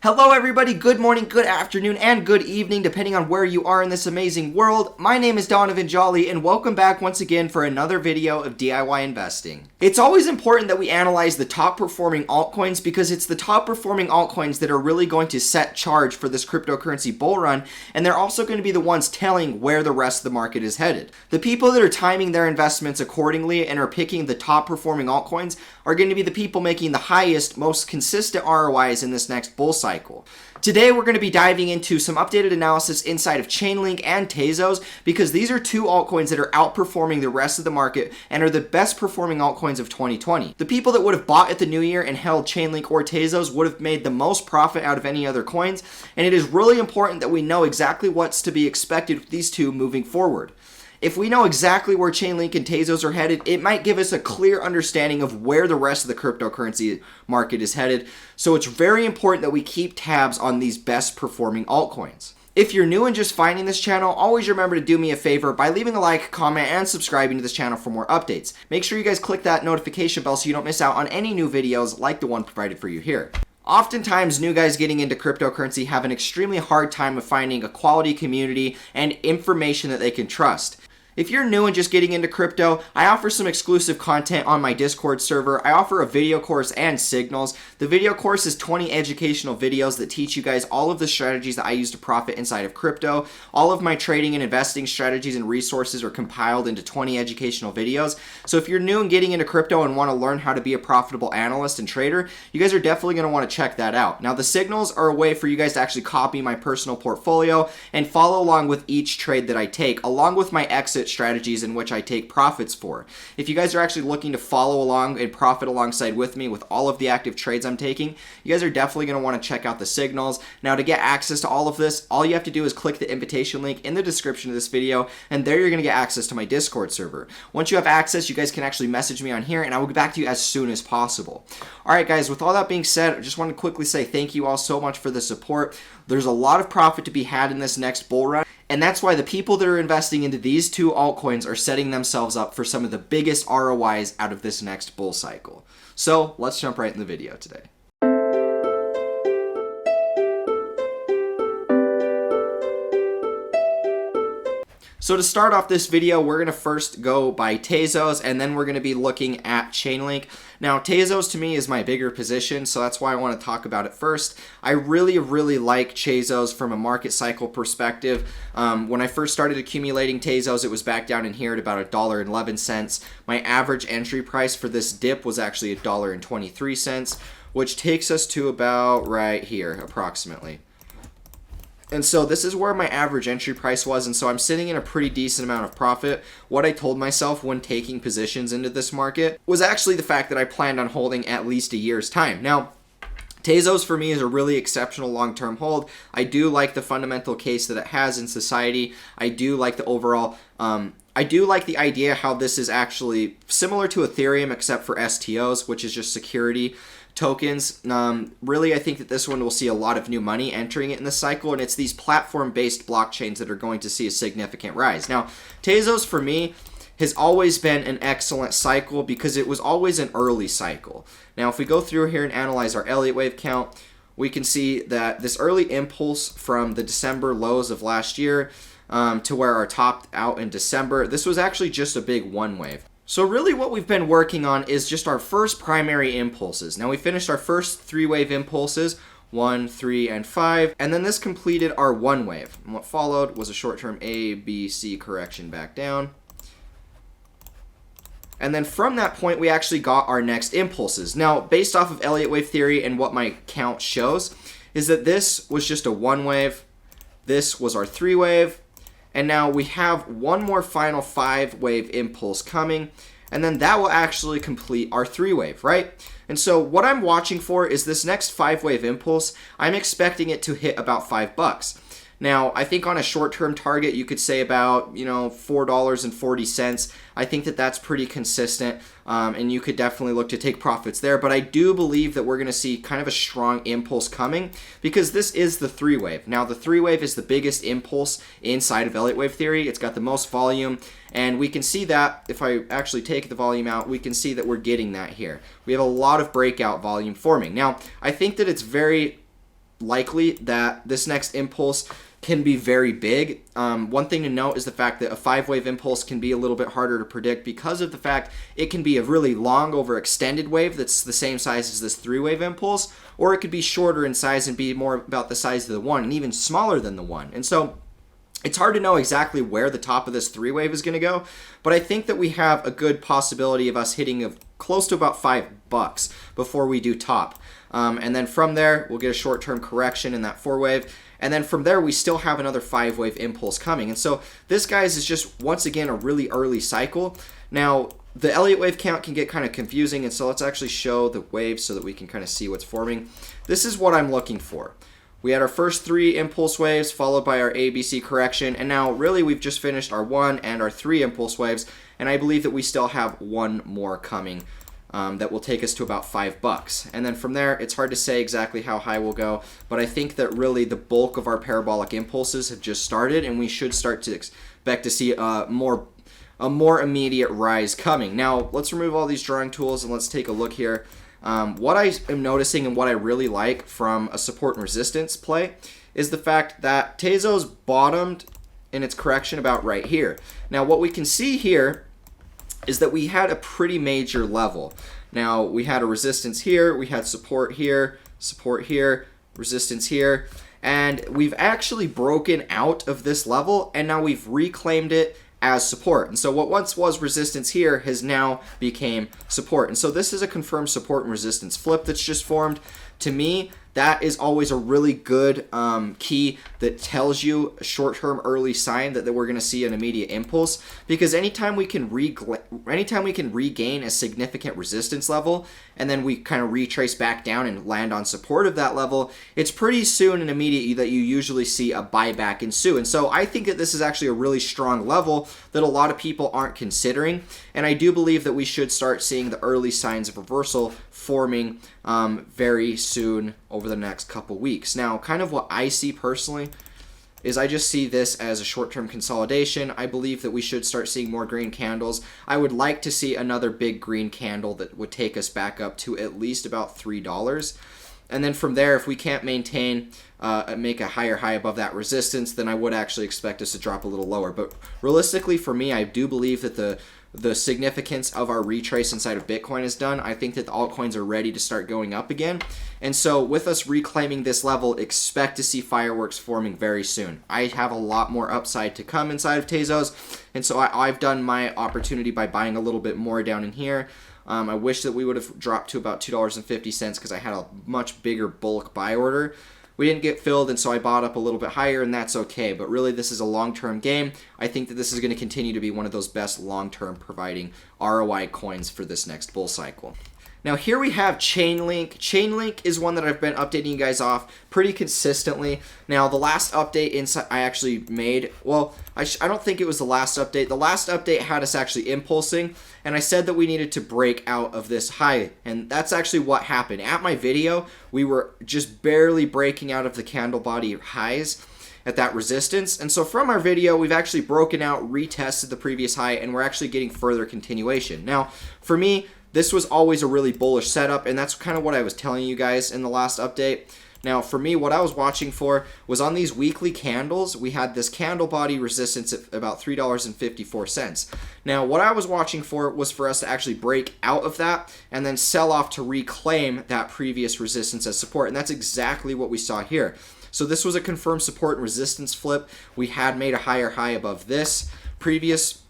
Hello everybody, good morning, good afternoon, and good evening, depending on where you are in this amazing world. My name is Donovan Jolly, and welcome back once again for another video of DIY investing. It's always important that we analyze the top performing altcoins because it's the top performing altcoins that are really going to set charge for this cryptocurrency bull run, and they're also going to be the ones telling where the rest of the market is headed. The people that are timing their investments accordingly and are picking the top performing altcoins are going to be the people making the highest, most consistent ROIs in this next bull cycle. Today we're going to be diving into some updated analysis inside of Chainlink and Tezos because these are two altcoins that are outperforming the rest of the market and are the best performing altcoins of 2020. The people that would have bought at the new year and held Chainlink or Tezos would have made the most profit out of any other coins, and it is really important that we know exactly what's to be expected with these two moving forward. If we know exactly where Chainlink and Tezos are headed, it might give us a clear understanding of where the rest of the cryptocurrency market is headed. So it's very important that we keep tabs on these best performing altcoins. If you're new and just finding this channel, always remember to do me a favor by leaving a like, comment, and subscribing to this channel for more updates. Make sure you guys click that notification bell so you don't miss out on any new videos like the one provided for you here. Oftentimes, new guys getting into cryptocurrency have an extremely hard time of finding a quality community and information that they can trust. If you're new and just getting into crypto, I offer some exclusive content on my Discord server. I offer a video course and signals. The video course is 20 educational videos that teach you guys all of the strategies that I use to profit inside of crypto. All of my trading and investing strategies and resources are compiled into 20 educational videos. So if you're new and getting into crypto and want to learn how to be a profitable analyst and trader, you guys are definitely going to want to check that out. Now, the signals are a way for you guys to actually copy my personal portfolio and follow along with each trade that I take, along with my exit strategies in which I take profits for. If you guys are actually looking to follow along and profit alongside with me with all of the active trades I'm taking, you guys are definitely going to want to check out the signals. Now, to get access to all of this, all you have to do is click the invitation link in the description of this video, and there you're going to get access to my Discord server. Once you have access, you guys can actually message me on here, and I will get back to you as soon as possible. Alright guys, with all that being said, I just want to quickly say thank you all so much for the support. There's a lot of profit to be had in this next bull run, and that's why the people that are investing into these two altcoins are setting themselves up for some of the biggest ROIs out of this next bull cycle. So let's jump right in the video today. So to start off this video, we're going to first go by Tezos, and then we're going to be looking at Chainlink. Now, Tezos to me is my bigger position, so that's why I want to talk about it first. I really like Tezos from a market cycle perspective. When I first started accumulating Tezos, it was back down in here at about $1.11. My average entry price for this dip was actually $1.23, which takes us to about right here, approximately. And so this is where my average entry price was, and so I'm sitting in a pretty decent amount of profit. What I told myself when taking positions into this market was actually the fact that I planned on holding at least a year's time. Now, Tezos for me is a really exceptional long-term hold. I do like the fundamental case that it has in society. I do like the overall, I do like the idea how this is actually similar to Ethereum except for STOs, which is just security tokens. Really, I think that this one will see a lot of new money entering it in this cycle, and it's these platform-based blockchains that are going to see a significant rise. Now, Tezos for me has always been an excellent cycle because it was always an early cycle. Now, if we go through here and analyze our Elliott wave count, we can see that this early impulse from the December lows of last year to where our topped out in December, this was actually just a big one wave. So really what we've been working on is just our first primary impulses. Now we finished our first 3 wave impulses, 1, 3, and 5, and then this completed our 1 wave. And what followed was a short-term A, B, C correction back down. And then from that point, we actually got our next impulses. Now, based off of Elliott wave theory and what my count shows, is that this was just a 1 wave, this was our 3 wave, and now we have one more final 5 wave impulse coming, and then that will actually complete our 3 wave, right? And so what I'm watching for is this next 5 wave impulse. I'm expecting it to hit about $5. Now, I think on a short-term target, you could say about, $4.40. I think that that's pretty consistent, and you could definitely look to take profits there. But I do believe that we're going to see kind of a strong impulse coming because this is the 3 wave. Now, the 3 wave is the biggest impulse inside of Elliott wave theory. It's got the most volume, and we can see that if I actually take the volume out, we can see that we're getting that here. We have a lot of breakout volume forming. Now, I think that it's very likely that this next impulse can be very big. One thing to note is the fact that a 5-wave impulse can be a little bit harder to predict because of the fact it can be a really long overextended wave that's the same size as this 3-wave impulse, or it could be shorter in size and be more about the size of the 1 and even smaller than the 1. And so it's hard to know exactly where the top of this 3-wave is going to go, but I think that we have a good possibility of us hitting close to about $5 before we do top. And then from there, we'll get a short-term correction in that 4-wave. And then from there, we still have another 5-wave impulse coming. And so this, guys, is just, once again, a really early cycle. Now, the Elliott wave count can get kind of confusing, and so let's actually show the waves so that we can kind of see what's forming. This is what I'm looking for. We had our first 3 impulse waves followed by our ABC correction, and now really we've just finished our 1 and our 3 impulse waves, and I believe that we still have 1 more coming. That will take us to about $5. And then from there, it's hard to say exactly how high we'll go, but I think that really the bulk of our parabolic impulses have just started, and we should start to expect to see a more immediate rise coming. Now, let's remove all these drawing tools and let's take a look here. What I am noticing and what I really like from a support and resistance play is the fact that Tezos bottomed in its correction about right here. Now, what we can see here is that we had a pretty major level. Now, we had a resistance here, we had support here, resistance here, and we've actually broken out of this level, and now we've reclaimed it as support. And so what once was resistance here has now became support. And so this is a confirmed support and resistance flip that's just formed. To me, that is always a really good key that tells you a short-term early sign that we're going to see an immediate impulse, because anytime we can regain a significant resistance level and then we kind of retrace back down and land on support of that level, it's pretty soon and immediate that you usually see a buyback ensue. And so I think that this is actually a really strong level that a lot of people aren't considering, and I do believe that we should start seeing the early signs of reversal forming very soon over the next couple weeks. Now, kind of what I see personally is I just see this as a short-term consolidation. I believe that we should start seeing more green candles. I would like to see another big green candle that would take us back up to at least about $3. And then from there, if we can't maintain, make a higher high above that resistance, then I would actually expect us to drop a little lower. But realistically, for me, I do believe that the significance of our retrace inside of Bitcoin is done. I think that the altcoins are ready to start going up again. And so with us reclaiming this level, expect to see fireworks forming very soon. I have a lot more upside to come inside of Tezos. And so I've done my opportunity by buying a little bit more down in here. I wish that we would have dropped to about $2.50 because I had a much bigger bulk buy order. We didn't get filled, and so I bought up a little bit higher, and that's okay. But really, this is a long-term game. I think that this is going to continue to be one of those best long-term providing ROI coins for this next bull cycle. Now, here we have Chainlink. Chainlink is one that I've been updating you guys off pretty consistently. Now, the last update I actually made, well, I don't think it was the last update. The last update had us actually impulsing, and I said that we needed to break out of this high, and that's actually what happened. At my video, we were just barely breaking out of the candle body highs at that resistance. And so from our video, we've actually broken out, retested the previous high, and we're actually getting further continuation. Now, for me, this was always a really bullish setup, and that's kind of what I was telling you guys in the last update. Now, for me, what I was watching for was on these weekly candles, we had this candle body resistance at about $3.54. Now, what I was watching for was for us to actually break out of that and then sell off to reclaim that previous resistance as support, and that's exactly what we saw here. So this was a confirmed support and resistance flip. We had made a higher high above this previous.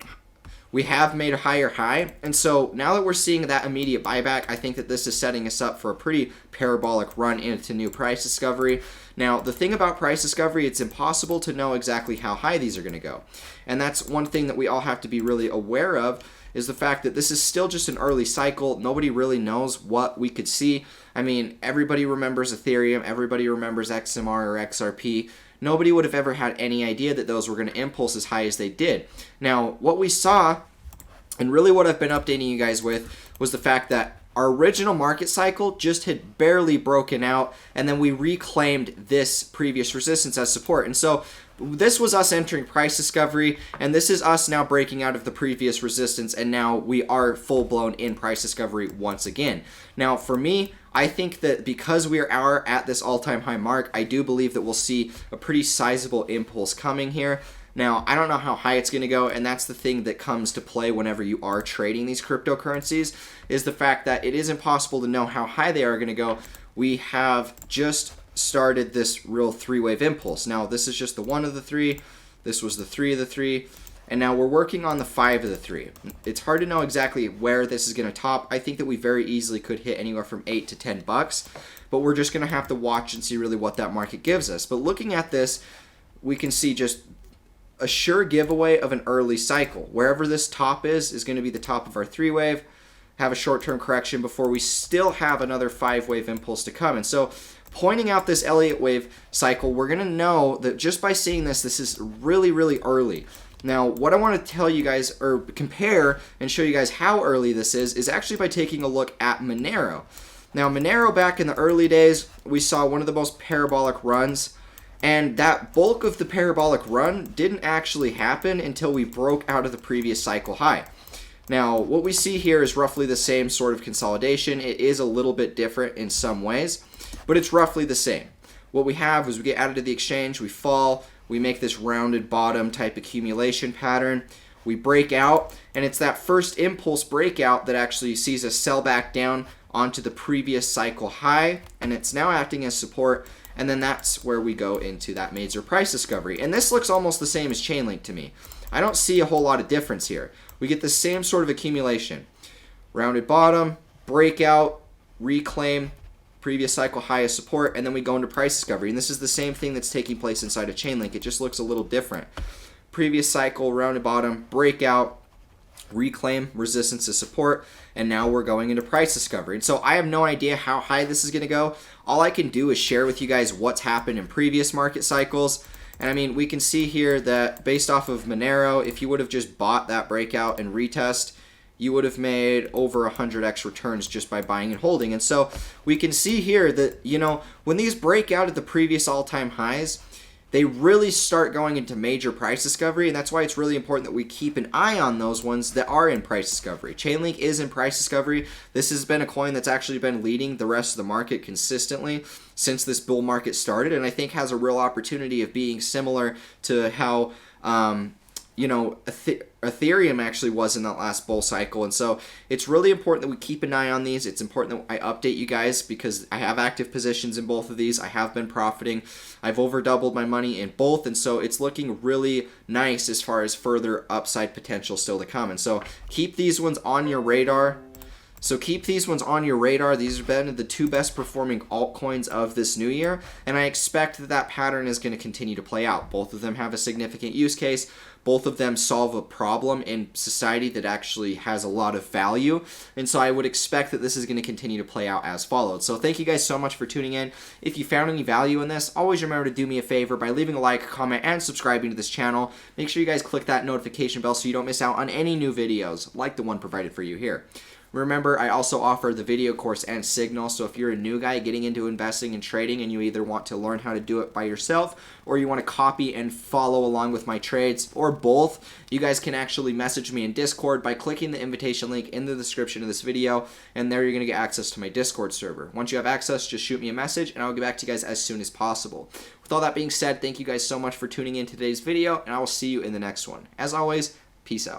We have made a higher high, and so now that we're seeing that immediate buyback, I think that this is setting us up for a pretty parabolic run into new price discovery. Now, the thing about price discovery, it's impossible to know exactly how high these are going to go, and that's one thing that we all have to be really aware of, is the fact that this is still just an early cycle. Nobody really knows what we could see. I mean, everybody remembers Ethereum, everybody remembers XMR or XRP. Nobody would have ever had any idea that those were going to impulse as high as they did. Now, what we saw, and really what I've been updating you guys with, was the fact that our original market cycle just had barely broken out, and then we reclaimed this previous resistance as support. And so this was us entering price discovery, and this is us now breaking out of the previous resistance, and now we are full-blown in price discovery once again. Now, for me, I think that because we are at this all-time high mark, I do believe that we'll see a pretty sizable impulse coming here. Now, I don't know how high it's going to go, and that's the thing that comes to play whenever you are trading these cryptocurrencies, is the fact that it is impossible to know how high they are going to go. We have just started this real three-wave impulse. Now, this is just the one of the three. This was the three of the three. And now we're working on the 5 of the 3. It's hard to know exactly where this is going to top. I think that we very easily could hit anywhere from $8 to $10, but we're just going to have to watch and see really what that market gives us. But looking at this, we can see just a sure giveaway of an early cycle. Wherever this top is going to be the top of our 3-wave, have a short-term correction before we still have another 5-wave impulse to come. And so pointing out this Elliott wave cycle, we're going to know that just by seeing this, this is really, really early. Now, what I want to tell you guys, or compare and show you guys how early this is actually by taking a look at Monero. Now, Monero back in the early days, we saw one of the most parabolic runs, and that bulk of the parabolic run didn't actually happen until we broke out of the previous cycle high. Now, what we see here is roughly the same sort of consolidation. It is a little bit different in some ways, but it's roughly the same. What we have is we get added to the exchange, we fall, we make this rounded bottom type accumulation pattern. We break out, and it's that first impulse breakout that actually sees us sell back down onto the previous cycle high, and it's now acting as support, and then that's where we go into that major price discovery. And this looks almost the same as Chainlink to me. I don't see a whole lot of difference here. We get the same sort of accumulation. Rounded bottom, breakout, reclaim, previous cycle high as support, and then we go into price discovery. And this is the same thing that's taking place inside of Chainlink. It just looks a little different. Previous cycle, rounded bottom, breakout, reclaim, resistance as support, and now we're going into price discovery. And so I have no idea how high this is going to go. All I can do is share with you guys what's happened in previous market cycles. And I mean, we can see here that based off of Monero, if you would have just bought that breakout and retest, you would have made over 100x returns just by buying and holding. And so we can see here that, you know, when these break out at the previous all-time highs, they really start going into major price discovery, and that's why it's really important that we keep an eye on those ones that are in price discovery. Chainlink is in price discovery. This has been a coin that's actually been leading the rest of the market consistently since this bull market started, and I think has a real opportunity of being similar to how you know, Ethereum actually was in that last bull cycle. And so it's really important that we keep an eye on these. It's important that I update you guys because I have active positions in both of these. I have been profiting. I've over doubled my money in both. And so it's looking really nice as far as further upside potential still to come. And so keep these ones on your radar. These have been the 2 best performing altcoins of this new year, and I expect that that pattern is going to continue to play out. Both of them have a significant use case. Both of them solve a problem in society that actually has a lot of value, and so I would expect that this is going to continue to play out as followed. So thank you guys so much for tuning in. If you found any value in this, always remember to do me a favor by leaving a like, comment, and subscribing to this channel. Make sure you guys click that notification bell so you don't miss out on any new videos like the one provided for you here. Remember, I also offer the video course and Signal, so if you're a new guy getting into investing and trading and you either want to learn how to do it by yourself or you want to copy and follow along with my trades, or both, you guys can actually message me in Discord by clicking the invitation link in the description of this video, and there you're going to get access to my Discord server. Once you have access, just shoot me a message and I'll get back to you guys as soon as possible. With all that being said, thank you guys so much for tuning in today's video, and I will see you in the next one. As always, peace out.